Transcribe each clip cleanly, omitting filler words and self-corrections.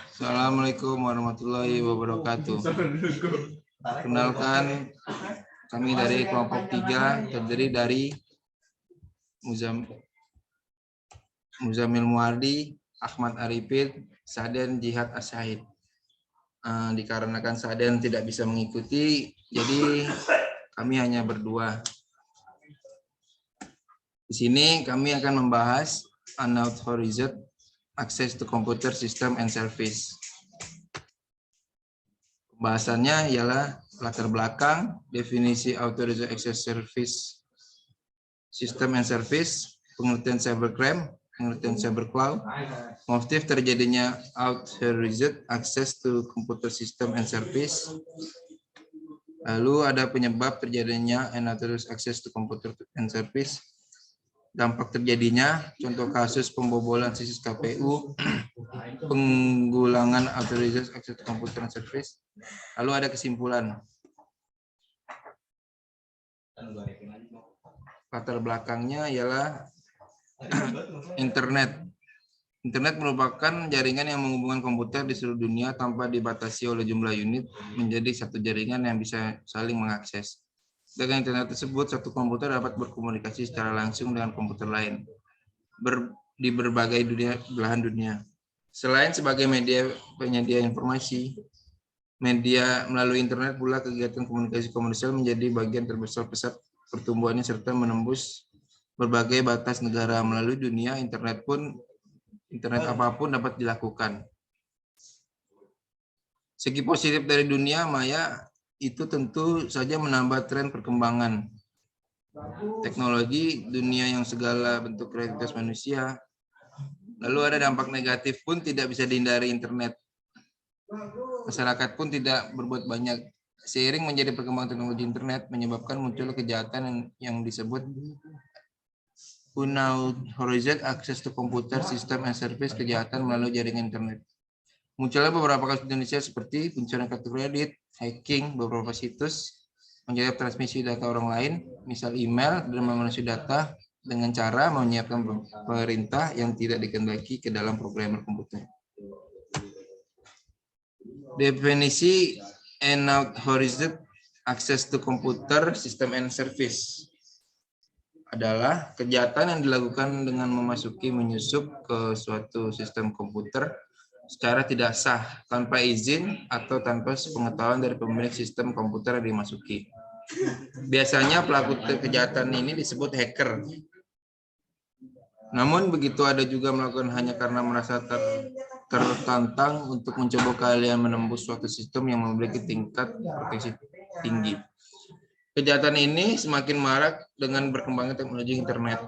Assalamualaikum warahmatullahi wabarakatuh. Kenalkan, kami dari kelompok 3 terdiri dari Muzamil Muardi, Ahmad Arifin, Saden Jihad Asyahid. Dikarenakan Saden tidak bisa mengikuti, jadi kami hanya berdua. Di sini kami akan membahas unauthorized access to computer system and service. Pembahasannya ialah latar belakang, definisi authorized access service system and service, pengertian cybercrime, pengertian cybercloud, motif terjadinya authorized access to computer system and service, lalu ada penyebab terjadinya unauthorized access to computer and service, dampak terjadinya, contoh kasus pembobolan situs KPU, penggulangan authorized access to computer and service, lalu ada kesimpulan. Latar belakangnya ialah internet. Internet merupakan jaringan yang menghubungkan komputer di seluruh dunia tanpa dibatasi oleh jumlah unit menjadi satu jaringan yang bisa saling mengakses. Dengan internet tersebut, satu komputer dapat berkomunikasi secara langsung dengan komputer lain di berbagai belahan dunia. Selain sebagai media penyedia informasi, media melalui internet pula kegiatan komunikasi komersial menjadi bagian terbesar pesat pertumbuhannya serta menembus berbagai batas negara. Melalui dunia internet apapun dapat dilakukan. Segi positif dari dunia maya itu tentu saja menambah tren perkembangan teknologi dunia yang segala bentuk kreativitas manusia. Lalu ada dampak negatif pun tidak bisa dihindari internet. Masyarakat pun tidak berbuat banyak. Seiring menjadi perkembangan teknologi internet menyebabkan muncul kejahatan yang disebut unauthorized access to computer system and service, kejahatan melalui jaringan internet. Munculnya beberapa kasus di Indonesia seperti pencurian kartu kredit, hacking beberapa situs, menjawab transmisi data orang lain, misal email, dan memanipulasi data dengan cara menyiapkan perintah yang tidak dikehendaki ke dalam programmer komputer. Definisi unauthorized access to computer system and service adalah kejahatan yang dilakukan dengan menyusup ke suatu sistem komputer secara tidak sah, tanpa izin atau tanpa sepengetahuan dari pemilik sistem komputer yang dimasuki. Biasanya pelaku kejahatan ini disebut hacker. Namun begitu ada juga melakukan hanya karena merasa tertantang untuk mencoba keahlian menembus suatu sistem yang memiliki tingkat proteksi tinggi. Kejahatan ini semakin marak dengan berkembangnya teknologi internet.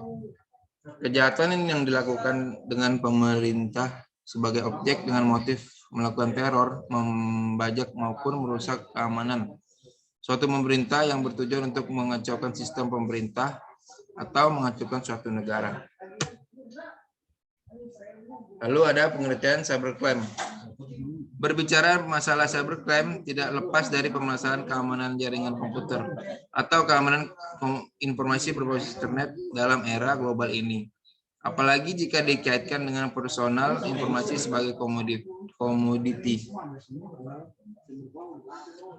Kejahatan ini yang dilakukan dengan pemerintah sebagai objek dengan motif melakukan teror, membajak maupun merusak keamanan suatu pemerintah yang bertujuan untuk mengacaukan sistem pemerintah atau mengacaukan suatu negara. Lalu ada pengertian cybercrime. Berbicara masalah cybercrime tidak lepas dari permasalahan keamanan jaringan komputer atau keamanan informasi berbasis internet dalam era global ini. Apalagi jika dikaitkan dengan personal informasi sebagai komoditi.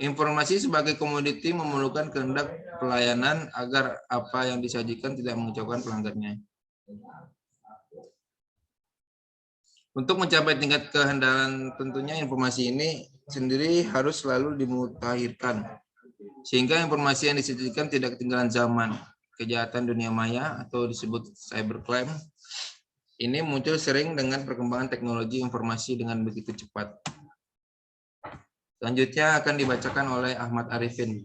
Informasi sebagai komoditi memerlukan kehendak pelayanan agar apa yang disajikan tidak mengecewakan pelanggannya. Untuk mencapai tingkat kehandalan tentunya informasi ini sendiri harus selalu dimutakhirkan. Sehingga informasi yang disajikan tidak ketinggalan zaman. Kejahatan dunia maya atau disebut cybercrime ini muncul sering dengan perkembangan teknologi informasi dengan begitu cepat. Selanjutnya akan dibacakan oleh Ahmad Arifin.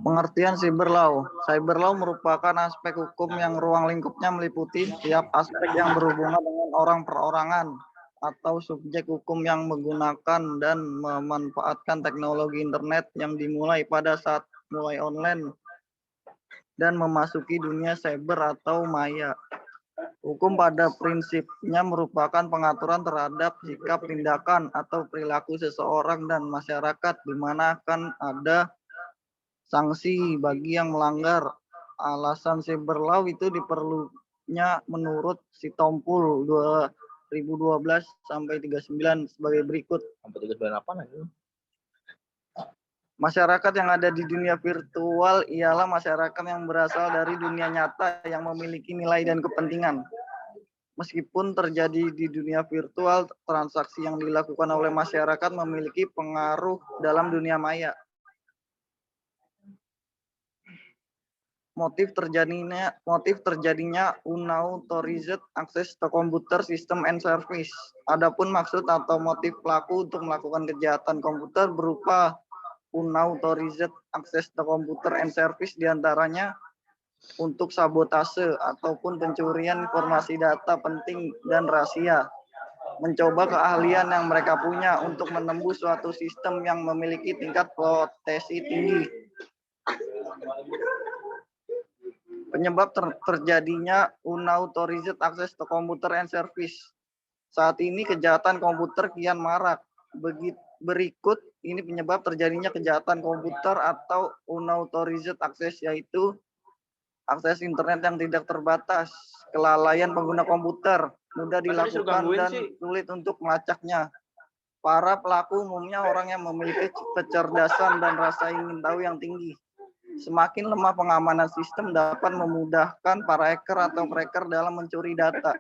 Pengertian cyberlaw. Cyberlaw merupakan aspek hukum yang ruang lingkupnya meliputi setiap aspek yang berhubungan dengan orang perorangan atau subjek hukum yang menggunakan dan memanfaatkan teknologi internet yang dimulai pada saat mulai online dan memasuki dunia cyber atau maya. Hukum pada prinsipnya merupakan pengaturan terhadap sikap, tindakan, atau perilaku seseorang dan masyarakat, di mana akan ada sanksi bagi yang melanggar. Alasan cyberlaw itu lingkupnya menurut Sitompul 2012 sampai 39 sebagai berikut. Sampai 39 apa lagi? Masyarakat yang ada di dunia virtual ialah masyarakat yang berasal dari dunia nyata yang memiliki nilai dan kepentingan. Meskipun terjadi di dunia virtual, transaksi yang dilakukan oleh masyarakat memiliki pengaruh dalam dunia maya. Motif terjadinya unauthorized access to computer system and service. Adapun maksud atau motif pelaku untuk melakukan kejahatan komputer berupa unauthorized access to computer and service diantaranya untuk sabotase ataupun pencurian informasi data penting dan rahasia, mencoba keahlian yang mereka punya untuk menembus suatu sistem yang memiliki tingkat proteksi tinggi. Penyebab terjadinya unauthorized access to computer and service. Saat ini kejahatan komputer kian marak. Berikut ini penyebab terjadinya kejahatan komputer atau unauthorized access, yaitu akses internet yang tidak terbatas, kelalaian pengguna komputer, mudah dilakukan dan sulit untuk melacaknya. Para pelaku umumnya orang yang memiliki kecerdasan dan rasa ingin tahu yang tinggi. Semakin lemah pengamanan sistem dapat memudahkan para hacker atau cracker dalam mencuri data.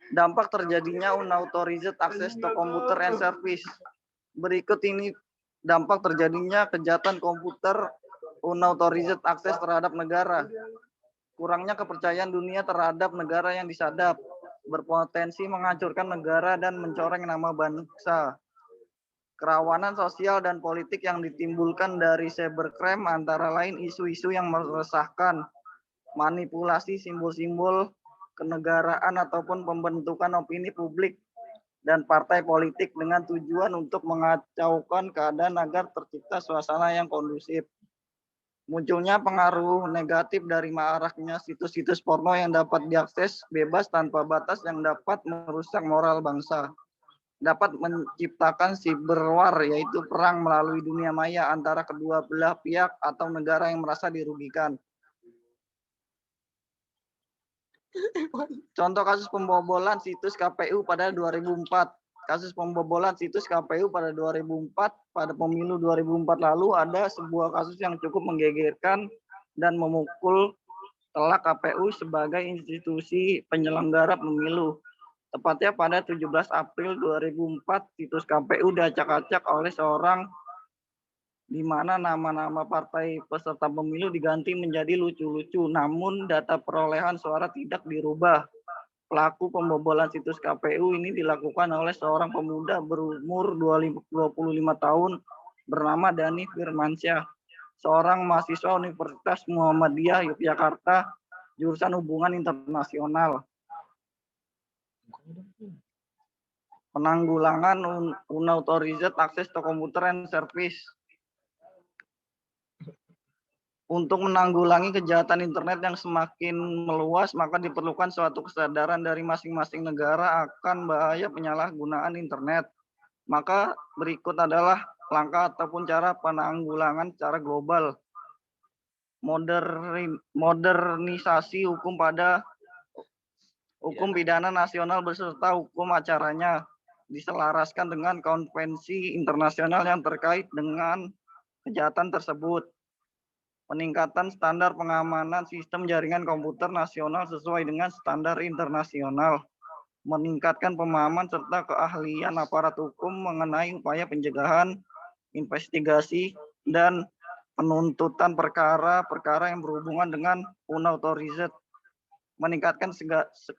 Dampak terjadinya unauthorized access to computer and service. Berikut ini dampak terjadinya kejahatan komputer unauthorized access terhadap negara. Kurangnya kepercayaan dunia terhadap negara yang disadap, berpotensi menghancurkan negara dan mencoreng nama bangsa. Kerawanan sosial dan politik yang ditimbulkan dari cybercrime antara lain isu-isu yang meresahkan, manipulasi simbol-simbol kenegaraan ataupun pembentukan opini publik dan partai politik dengan tujuan untuk mengacaukan keadaan agar tercipta suasana yang kondusif. Munculnya pengaruh negatif dari maraknya situs-situs porno yang dapat diakses bebas tanpa batas yang dapat merusak moral bangsa. Dapat menciptakan cyber war, yaitu perang melalui dunia maya antara kedua belah pihak atau negara yang merasa dirugikan. Contoh kasus pembobolan situs KPU pada 2004. Kasus pembobolan situs KPU pada 2004, pada pemilu 2004 lalu ada sebuah kasus yang cukup menggegerkan dan memukul telak KPU sebagai institusi penyelenggara pemilu. Tepatnya pada 17 April 2004, situs KPU diacak-acak oleh seorang di mana nama-nama partai peserta pemilu diganti menjadi lucu-lucu, namun data perolehan suara tidak dirubah. Pelaku pembobolan situs KPU ini dilakukan oleh seorang pemuda berumur 25 tahun bernama Dhani Firmansyah, seorang mahasiswa Universitas Muhammadiyah Yogyakarta, jurusan Hubungan Internasional. Penanggulangan unauthorized access to computer and service. Untuk menanggulangi kejahatan internet yang semakin meluas, maka diperlukan suatu kesadaran dari masing-masing negara akan bahaya penyalahgunaan internet. Maka berikut adalah langkah ataupun cara penanggulangan secara global. Modernisasi hukum pada hukum pidana nasional beserta hukum acaranya diselaraskan dengan konvensi internasional yang terkait dengan kejahatan tersebut. Peningkatan standar pengamanan sistem jaringan komputer nasional sesuai dengan standar internasional. Meningkatkan pemahaman serta keahlian aparat hukum mengenai upaya pencegahan, investigasi, dan penuntutan perkara-perkara yang berhubungan dengan unauthorized. Meningkatkan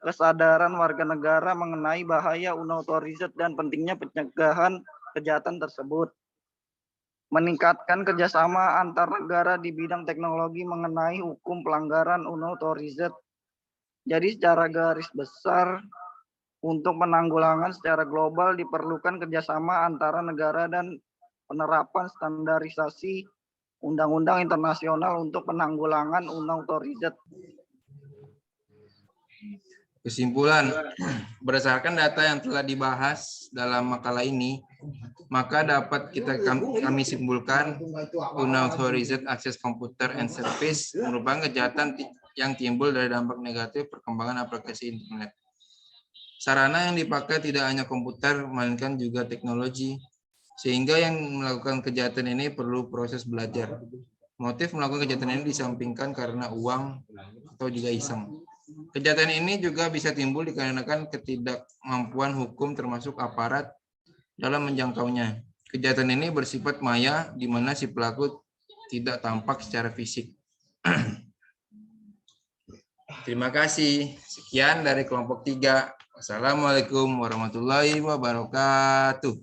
kesadaran warga negara mengenai bahaya unauthorized dan pentingnya pencegahan kejahatan tersebut. Meningkatkan kerjasama antar negara di bidang teknologi mengenai hukum pelanggaran unauthorized. Jadi secara garis besar, untuk penanggulangan secara global diperlukan kerjasama antara negara dan penerapan standarisasi undang-undang internasional untuk penanggulangan unauthorized. Kesimpulan, berdasarkan data yang telah dibahas dalam makalah ini, maka dapat kami simpulkan unauthorized access computer and service merupakan kejahatan yang timbul dari dampak negatif perkembangan aplikasi internet. Sarana yang dipakai tidak hanya komputer, melainkan juga teknologi, sehingga yang melakukan kejahatan ini perlu proses belajar. Motif melakukan kejahatan ini disampingkan karena uang atau juga iseng. Kejahatan ini juga bisa timbul dikarenakan ketidakmampuan hukum termasuk aparat dalam menjangkaunya. Kejahatan ini bersifat maya di mana si pelaku tidak tampak secara fisik. Terima kasih. Sekian dari kelompok 3. Wassalamualaikum warahmatullahi wabarakatuh.